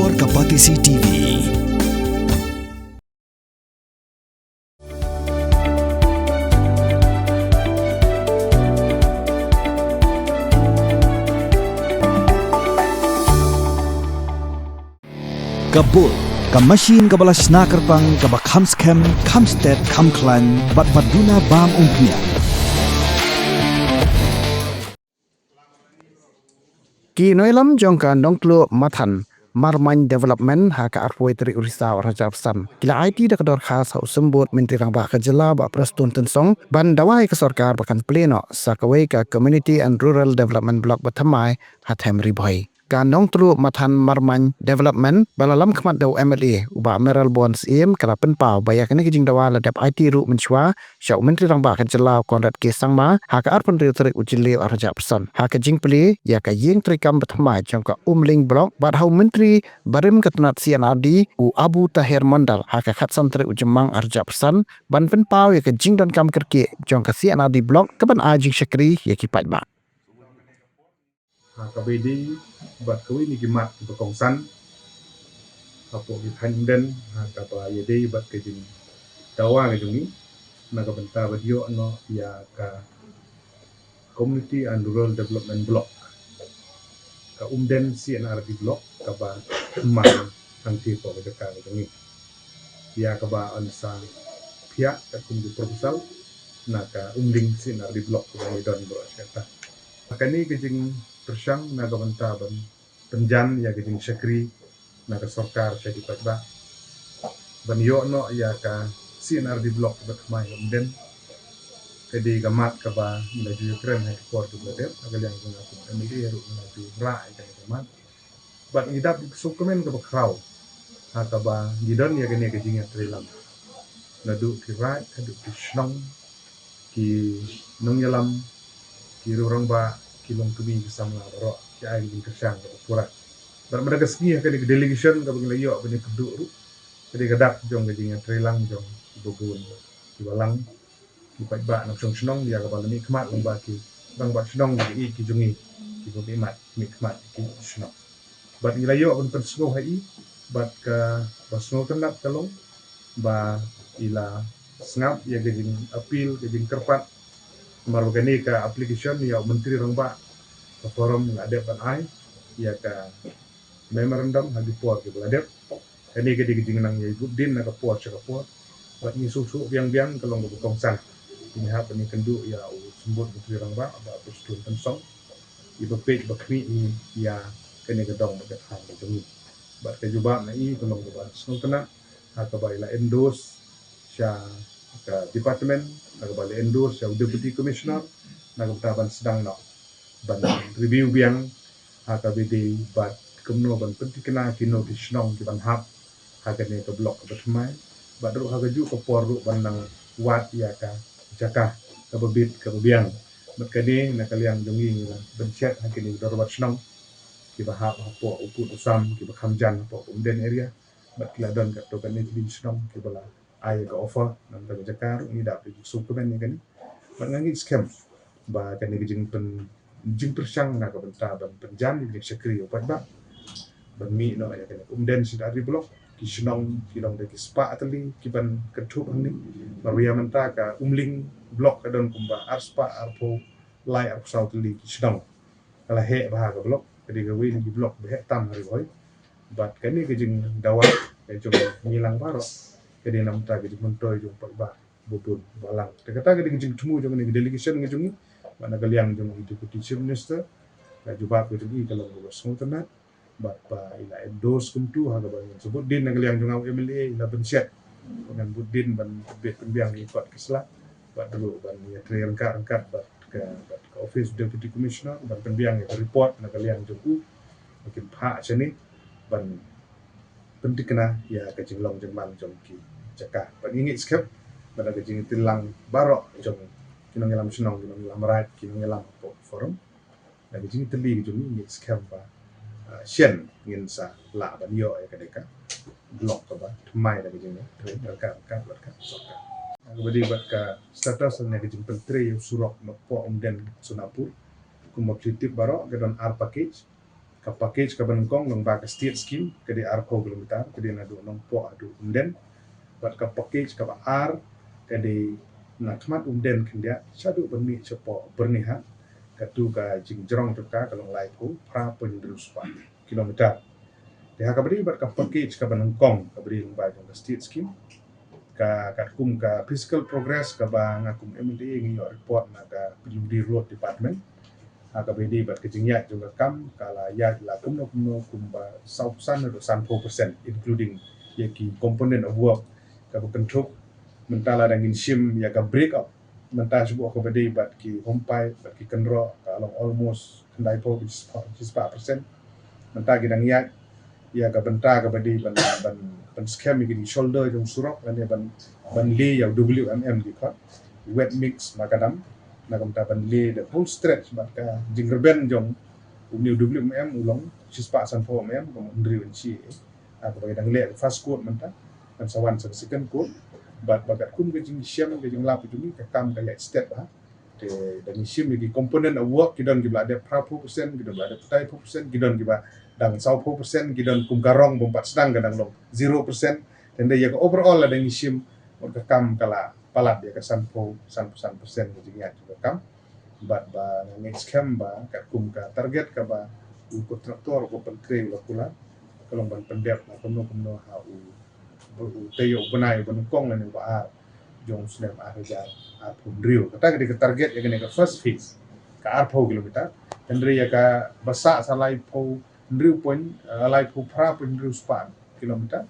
Warga Patisi TV. Kabul, Kamashin kabalas nakarpang kabakhamskem, kamstet, kamklan, batbaduna bam umpnia. Kinoilam jongka nongklo matan Marmain Development haka arpoi teri Urisa Raja Pesan. Kila IT dak dor khas hau sembut Menteri Rang Bah Kejela ba Preston Tensong ban dawai ke sorkar bakan pleno sakawai ka Community and Rural Development Block Batamai hatem riboy. Kanong telu matan Marmain Development balalam khmat daw MLA uba Meral Bonds im kala penpau bayak ni kijing dawa ladap IT ru menchwa syau Menteri Rang Bah Kejela Konrad K Sangma haka arpon teri ujili Raja Pesan. Haka jing peli ya ka yeng trikam Batamai jongka umling block bat hau Menteri Barim Ketenat CNRD u Abu Tahir Mandal haka khatsan teri ujemang Raja Pesan ban penpau ya ka jing dan kam kerke jongka CNRD block kaban ajing syakri ya kipat ba. KBD bat kawi ni gimat berkongsan apa gitanden kapa yede bat kejing dawa ngejungi naga benta badio no ya ka Community and Rural Development Block ka umden CNRD block kaba man angti po ka ngejungi ya kaba ansa pihak ka kundu proposal naka umding CNRD block ka don bro syata makani kejing tersyang naga benta ban penjan ya kejing syakri naga sorkar syadi patba ban yo no ya ka CNRD block bat mai umden kedi gamat kaba melaju Ukraine hai kuar tu bader agal yang aku MLA ru melaju ra ka gamat bat ngidap sukumen ka bakrau kaba gidon ya gene kejing ya trilam nadu ki ra kadu ki shnong ki nong yalam ki rurang ba kilong tubi bersama baro ki ai di kersang ke pura dan mereka ski ke di delegation ke bagi layo bani keduk ru jadi gadak jong gajing trilang jong bubun ki walang ki patba nak song snong dia ke balami kmat lomba ki bang ba snong di ki jungi ki bobi mat mi kmat ki snong bat layo pun tersgo hai bat ka basno tenat kalong ba ila sngap ya gajing appeal gajing kerpat marugani ka application ya Menteri Rang Bah ka forum ngadep ban ai ya ka memorandum hadi puat ke ngadep kani ke diging nang ya budin na ka puat ka puat bat ni susu biang-biang kalong go kongsan ini hap ni kendu ya sembut Menteri Rang Bah ba Preston Tensong ibu page bakmi ni ya kani ke dong ba han jumi bat ke juba na i kalong go ban sung kena ka baila endorse sya ka department naga bali endorse ya deputy commissioner naga taban sedang no ban review biang HKBD bat kemno ban pentikena kino di snong ki ban hap hakane ke blok ke bersemai bat ru hagaju ke poru ban nang wat ya ka jaka ke bebit ke biang bat kane na kaliang jongi ban chat hakane dorbat snong ki ba hap hapo uput usam ki ba khamjan hapo umden area bat kiladon ka to kane di snong ki bala ai ka offer nam ta jakar ni dap di suplemen ni kan ban ngangi scam ba kan ni jing pen jing tersyang na ka benta ban penjan ni sekri opat ba ban mi no ya kan umden si dari blok ki snong ki long de ki spa atli ki ban ketuk ni maria menta ka umling blok ka don kumba arspa arpo lai ar south li ki snong kala he ba ka blok jadi gawi ni blok be tam hari boy bat kan ni jing dawa ya jong ngilang baro kedi nam ta kedi mentoy jong ba bubun balang kata kedi jing temu jong ni delegation ngejungi mana galiang jong deputy chief minister ka juba ko jong kalau go sungtana bat pa ila endorse kumtu ha ga sebut din galiang jong MLA ila benset dengan budin ban bet pembiang ikut kesla bat dulu ban ya angkat bat ke office deputy commissioner ban pembiang ya report na galiang jong mungkin pak sini ban penting kena ya kecing long jengman jong ki Jaka, but ingit skep, pada kejing tilang barok jom, kinong ngelam senong, kinong ngelam right, kinong ngelam forum, dan kejing teli jom ingit skep ba, sien ingin sa la ban yo ya kadeka, blok ba, mai dah kejing ni, berkat soka. Badi bat ka status na kejing pentri surok no po umden sunapur, kumba positif barok gedon R package, ka package ka banengkong nang ba ka state scheme ka di arpo kilometer ka di na do nang po adu unden bat ka package ka ba ar ka di na kmat unden kindia sadu berni cepo berniha ka tu ka jingjrong tu ka kalong lai ko pra pendrus pa kilometer dia ka beri bat ka package ka banengkong ka beri lomba jong state scheme ka kum ka physical progress ka ba ngakum MDA ngi report na ka PWD road department ka bedi bat ka jingya juga kam kala ya la kum no kum ba sausan do 100% including yaki component of work ka ba control mentala dangin shim ya ka break up mentah sebuah ka bedi bat ki hompai bat ki kendro ka along almost kendai po is 4% mentah gidang ya ka benta ka bedi ban scam gi shoulder jong surok dan ban le ya WMM di ka wet mix makadam na kamta ban le the whole stretch maka jinggerben jong WMM ulong sispa san po mm ko ndri wen chi ka ba dang le fast code menta dan sawan sa second code bagat kum ke jing siam ke jing lap tu ni ka kam ka ya step ha te dan sim gi component of work kidon gi blade 4% kidon blade 5% kidon gi ba dang 20% kidon kum garong bompat sedang kadang long 0% dan dia ka overall la dang sim ka kam kala palat dia ka 100% jing ya juga kam bat ba next cam ba ka kum ka target ka ba kontraktor ko pentre la kula kalong ban pendep na kuno ha u tayo benai banengkong la ni ba jong snem araja apun rio kata ke target ya ke first phase ka arpo kilometer dan dia ka basa salai po ndriu point alai po pra point ndriu span kilometer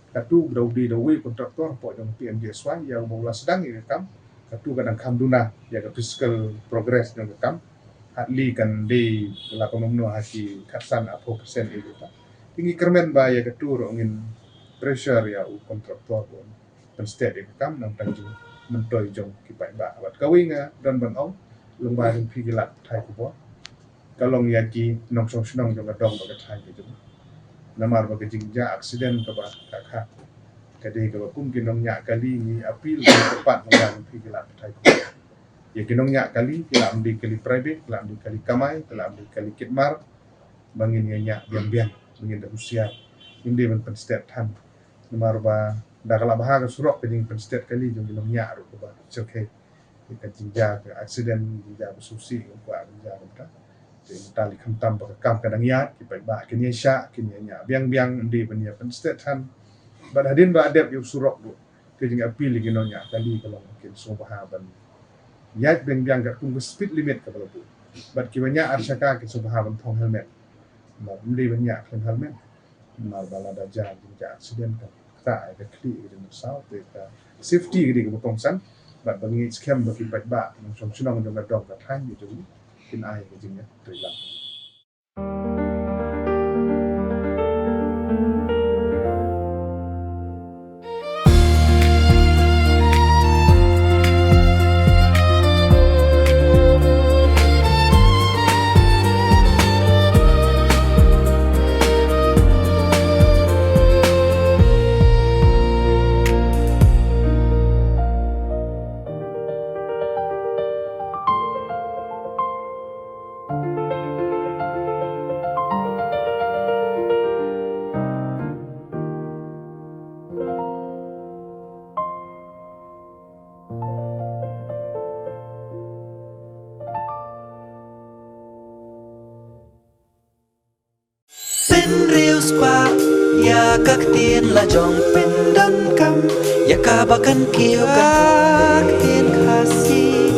katu daudi dawi kontraktor po jong PMJSY yang mula sedang ini kam katu kadang kam duna ya ka physical progress jong kam atli kan di lakonomno haki katsan apo persen itu ta tinggi kermen ba ya katu rongin pressure ya u kontraktor pun dan state itu kam nang tanjung mentoy jong kipai ba bat kawinga dan banong lomba jong pigilat thai ko kalong yaki nong song snong jong dong ba thai ke jong namar ba jingja accident ka ba ka kade ka kum kinong nya kali ni apil tepat nang pigilat thai ko ya kinong nya kali kilam di kali private kilam di kali kamai kilam di kali kitmar bangin nya biang bangin da usia indi ban pen state tan namar ba da kala bahaga surok ke jing pen state kali jong kinong nya ro ba cerke ka jingja ka accident jingja besusi ko jingja ta tali kamtam ba kam kadang ya ki pai ba kini sya kini nya biang di ban ya pen state tan ba hadin ba adep yu surok do ke jing apil kinong nya kali kalau mungkin so bahaban ya biang ka kum speed limit ka balabu bat ki banya arsaka ke so bahaban thong helmet ma di banya helmet mal bala da jan jingja accident ka ta ka kli ke jing sao te ka safety ke ke tong san bat bangi scam ba ki pai ba nong som sunong jong ka dong ka than ju kin ai ke jing ya trilang Reels pa ya kaktin la jong pendan kam ya kabakan kiu kaktin kasih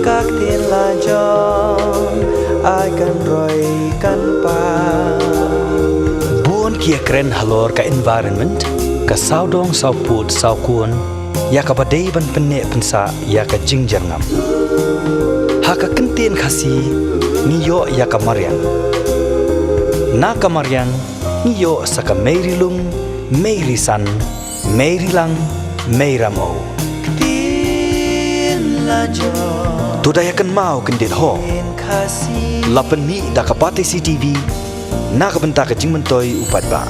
kaktin la jong akan roy kan pa buon kia keren halor ka environment ka saudong sauput saukun ya ka badai ban penek pensa ya ka jingjangam ha ka kentin kasih niyo ya ka marian na kamarian niyo sa ka Meirilung, Meirisan, Meirilang, Meiramo. Tudayakan mau kendit ho. Lapen mi da kapati CTV, na kabenta ka jingmentoy upat ba.